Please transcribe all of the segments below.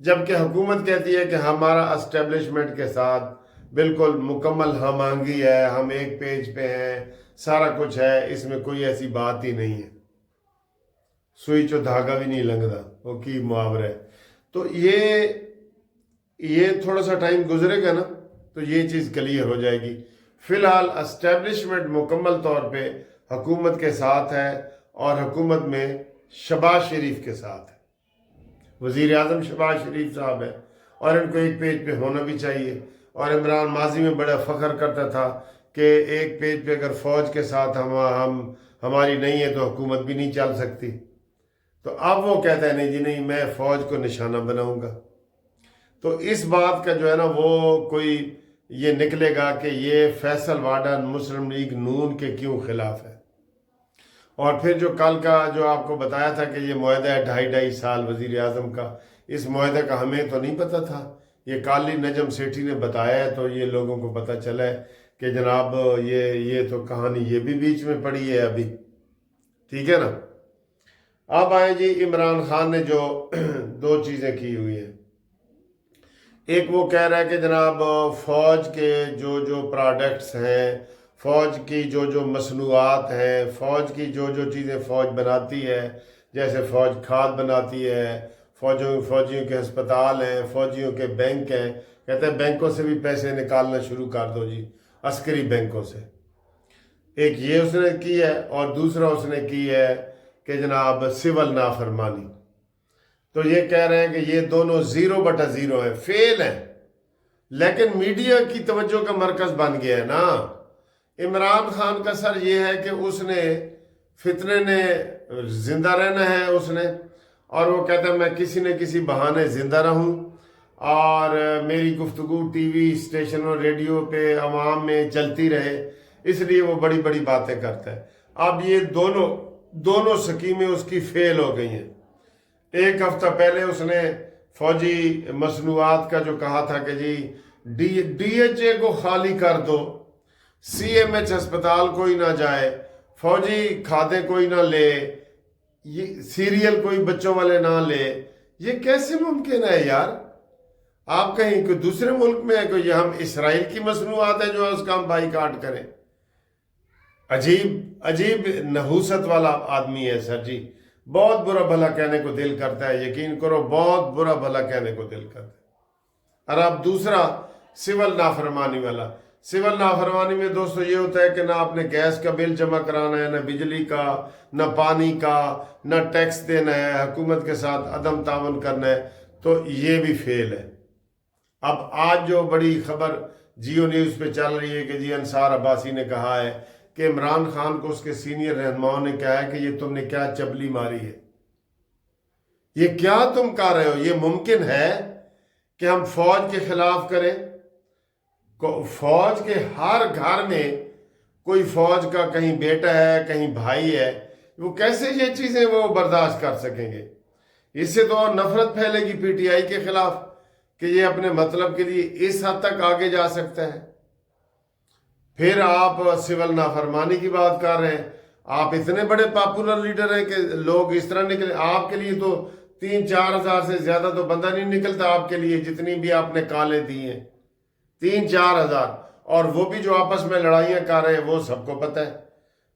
جبکہ حکومت کہتی ہے کہ ہمارا اسٹیبلشمنٹ کے ساتھ بالکل مکمل ہم آہنگی ہے، ہم ایک پیج پہ ہیں، سارا کچھ ہے، اس میں کوئی ایسی بات ہی نہیں ہے، سوئی چو دھاگا بھی نہیں لنگدا، وہ کی محاورہ ہے۔ تو یہ تھوڑا سا ٹائم گزرے گا نا تو یہ چیز کلیئر ہو جائے گی۔ فی الحال اسٹیبلشمنٹ مکمل طور پہ حکومت کے ساتھ ہے، اور حکومت میں شہباز شریف کے ساتھ ہے، وزیر اعظم شہباز شریف صاحب ہے، اور ان کو ایک پیج پہ ہونا بھی چاہیے۔ اور عمران ماضی میں بڑا فخر کرتا تھا کہ ایک پیج پہ اگر فوج کے ساتھ ہماری نہیں ہے تو حکومت بھی نہیں چل سکتی، تو اب وہ کہتا ہے نہیں جی نہیں، میں فوج کو نشانہ بناؤں گا۔ تو اس بات کا جو ہے نا وہ کوئی یہ نکلے گا کہ یہ فیصل وارڈن مسلم لیگ نون کے کیوں خلاف ہے۔ اور پھر جو کل کا جو آپ کو بتایا تھا کہ یہ معاہدہ ہے 2.5 سال وزیر اعظم کا، اس معاہدے کا ہمیں تو نہیں پتہ تھا، یہ کالی نجم سیٹھی نے بتایا ہے، تو یہ لوگوں کو پتہ چلا ہے کہ جناب یہ تو کہانی یہ بھی بیچ میں پڑی ہے ابھی، ٹھیک ہے نا۔ اب آئیں جی عمران خان نے جو 2 چیزیں کی ہوئی ہیں، ایک وہ کہہ رہا ہے کہ جناب فوج کے جو پروڈکٹس ہیں، فوج کی جو مصنوعات ہیں، فوج کی جو چیزیں فوج بناتی ہے، جیسے فوج کھاد بناتی ہے، فوجیوں کے ہسپتال ہیں، فوجیوں کے بینک ہیں، کہتے ہیں بینکوں سے بھی پیسے نکالنا شروع کر دو جی، عسکری بینکوں سے۔ ایک یہ اس نے کی ہے، اور دوسرا اس نے کی ہے کہ جناب سول نافرمانی۔ تو یہ کہہ رہے ہیں کہ یہ دونوں 0/0 ہیں، فیل ہیں، لیکن میڈیا کی توجہ کا مرکز بن گیا ہے نا۔ عمران خان کا سر یہ ہے کہ اس نے فتنے نے زندہ رہنا ہے اس نے، اور وہ کہتا ہے میں کسی نہ کسی بہانے زندہ رہوں، اور میری گفتگو ٹی وی اسٹیشنوں ریڈیو پہ عوام میں چلتی رہے، اس لیے وہ بڑی بڑی باتیں کرتا ہے۔ اب یہ دونوں سکیمیں اس کی فیل ہو گئی ہیں۔ ایک ہفتہ پہلے اس نے فوجی مصنوعات کا جو کہا تھا کہ جی ڈی ایچ اے کو خالی کر دو، سی ایم ایچ ہسپتال کوئی نہ جائے، فوجی کھادیں کوئی نہ لے، یہ سیریل کوئی بچوں والے نہ لے، یہ کیسے ممکن ہے یار؟ آپ کہیں کوئی دوسرے ملک میں ہے کوئی، ہم اسرائیل کی مصنوعات ہے جو اس کا ہم بائی کاٹ کریں؟ عجیب نحوست والا آدمی ہے سر جی، بہت برا بھلا کہنے کو دل کرتا ہے، یقین کرو بہت برا بھلا کہنے کو دل کرتا ہے۔ اور اب دوسرا سول نافرمانی والا، سول نافرمانی میں دوستو یہ ہوتا ہے کہ نہ آپ نے گیس کا بل جمع کرانا ہے، نہ بجلی کا، نہ پانی کا، نہ ٹیکس دینا ہے، حکومت کے ساتھ عدم تعاون کرنا ہے، تو یہ بھی فیل ہے۔ اب آج جو بڑی خبر جیو نیوز پہ چل رہی ہے کہ جی انصار عباسی نے کہا ہے کہ عمران خان کو اس کے سینئر رہنماؤں نے کہا ہے کہ یہ تم نے کیا چبلی ماری ہے، یہ کیا تم کر رہے ہو؟ یہ ممکن ہے کہ ہم فوج کے خلاف کریں؟ فوج کے ہر گھر میں کوئی فوج کا کہیں بیٹا ہے، کہیں بھائی ہے، وہ کیسے یہ چیزیں وہ برداشت کر سکیں گے؟ اس سے تو اور نفرت پھیلے گی پی ٹی آئی کے خلاف کہ یہ اپنے مطلب کے لیے اس حد تک آگے جا سکتا ہے۔ پھر آپ سول نافرمانی کی بات کر رہے ہیں، آپ اتنے بڑے پاپولر لیڈر ہیں کہ لوگ اس طرح نکلے، آپ کے لیے تو 3-4 ہزار سے زیادہ تو بندہ نہیں نکلتا آپ کے لیے، جتنی بھی آپ نے کالیں دی ہیں 3-4 ہزار، اور وہ بھی جو آپس میں لڑائیاں کر رہے ہیں وہ سب کو پتہ ہے۔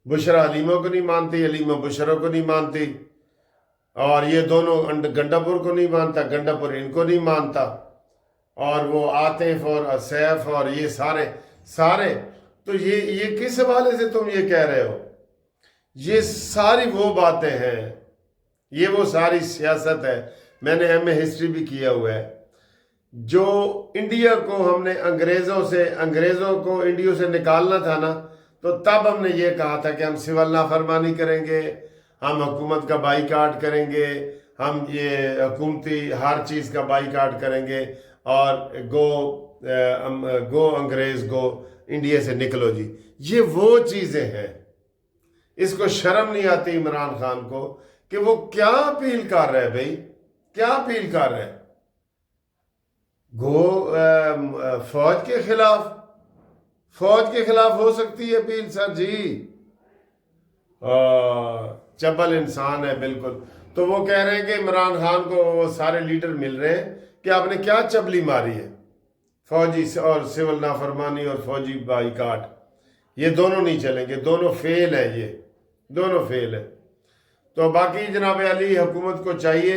بشرا حلیمہ کو نہیں مانتی، حلیمہ بشرا کو نہیں مانتی، اور یہ دونوں گنڈا پور کو نہیں مانتا، گنڈا پور ان کو نہیں مانتا، اور وہ عاطف اور سیف اور یہ سارے تو یہ کس حوالے سے تم یہ کہہ رہے ہو؟ یہ ساری وہ باتیں ہیں، یہ وہ ساری سیاست ہے۔ میں نے ایم اے ہسٹری بھی کیا ہوا ہے۔ جو انڈیا کو ہم نے انگریزوں کو انڈیا سے نکالنا تھا نا، تو تب ہم نے یہ کہا تھا کہ ہم سول نافرمانی کریں گے، ہم حکومت کا بائی کاٹ کریں گے، ہم یہ حکومتی ہر چیز کا بائی کاٹ کریں گے، اور گو انگریز گو، انڈیا سے نکلو جی۔ یہ وہ چیزیں ہیں، اس کو شرم نہیں آتی عمران خان کو کہ وہ کیا اپیل کر رہے بھائی، کیا اپیل کر رہے؟ فوج کے خلاف ہو سکتی ہے اپیل سر جی؟ چبل انسان ہے بالکل۔ تو وہ کہہ رہے ہیں کہ عمران خان کو وہ سارے لیڈر مل رہے ہیں کہ آپ نے کیا چبلی ماری ہے، فوجی اور سول نافرمانی اور فوجی بائیکاٹ، یہ دونوں نہیں چلیں گے، دونوں فیل ہے، یہ دونوں فیل ہے۔ تو باقی جناب علی حکومت کو چاہیے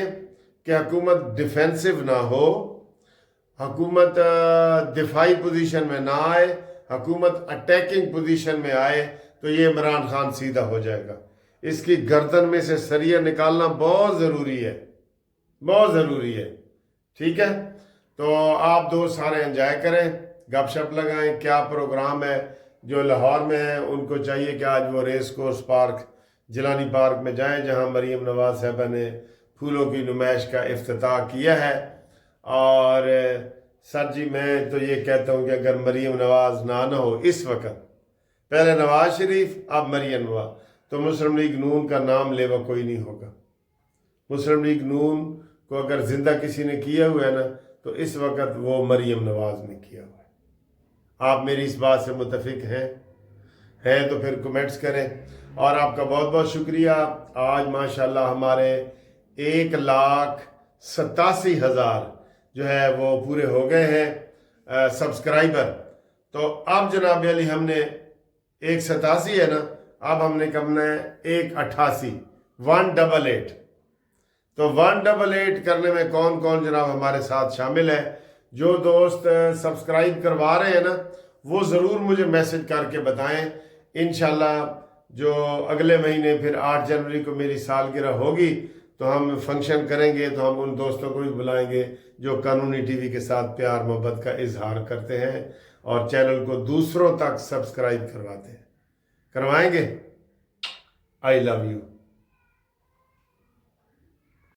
کہ حکومت ڈیفینسو نہ ہو، حکومت دفاعی پوزیشن میں نہ آئے، حکومت اٹیکنگ پوزیشن میں آئے تو یہ عمران خان سیدھا ہو جائے گا۔ اس کی گردن میں سے سریہ نکالنا بہت ضروری ہے، بہت ضروری ہے، ٹھیک ہے؟ تو آپ دوست سارے انجوائے کریں، گپ شپ لگائیں، کیا پروگرام ہے۔ جو لاہور میں ہیں ان کو چاہیے کہ آج وہ Race Course Park, Jilani Park میں جائیں، جہاں مریم نواز صاحبہ نے پھولوں کی نمائش کا افتتاح کیا ہے۔ اور سر جی میں تو یہ کہتا ہوں کہ اگر مریم نواز نہ ہو اس وقت، پہلے نواز شریف اب مریم نواز، تو مسلم لیگ نون کا نام لیوا کوئی نہیں ہوگا۔ مسلم لیگ نون کو اگر زندہ کسی نے کیا ہوا ہے نا تو اس وقت وہ مریم نواز نے کیا ہوا ہے۔ آپ میری اس بات سے متفق ہیں تو پھر کمنٹس کریں۔ اور آپ کا بہت بہت شکریہ، آج ماشاءاللہ ہمارے 1,87,000 جو ہے وہ پورے ہو گئے ہیں سبسکرائبر۔ تو اب جناب علی ہم نے 187 ہے نا، اب ہم نے کرنا ہے 188، 188۔ تو 188 کرنے میں کون کون جناب ہمارے ساتھ شامل ہے؟ جو دوست سبسکرائب کروا رہے ہیں نا وہ ضرور مجھے میسج کر کے بتائیں۔ انشاءاللہ جو اگلے مہینے پھر 8 جنوری کو میری سالگرہ ہوگی تو ہم فنکشن کریں گے، تو ہم ان دوستوں کو بھی بلائیں گے جو قانونی ٹی وی کے ساتھ پیار محبت کا اظہار کرتے ہیں اور چینل کو دوسروں تک سبسکرائب کرواتے ہیں۔ کروائیں گے؟ آئی لو یو۔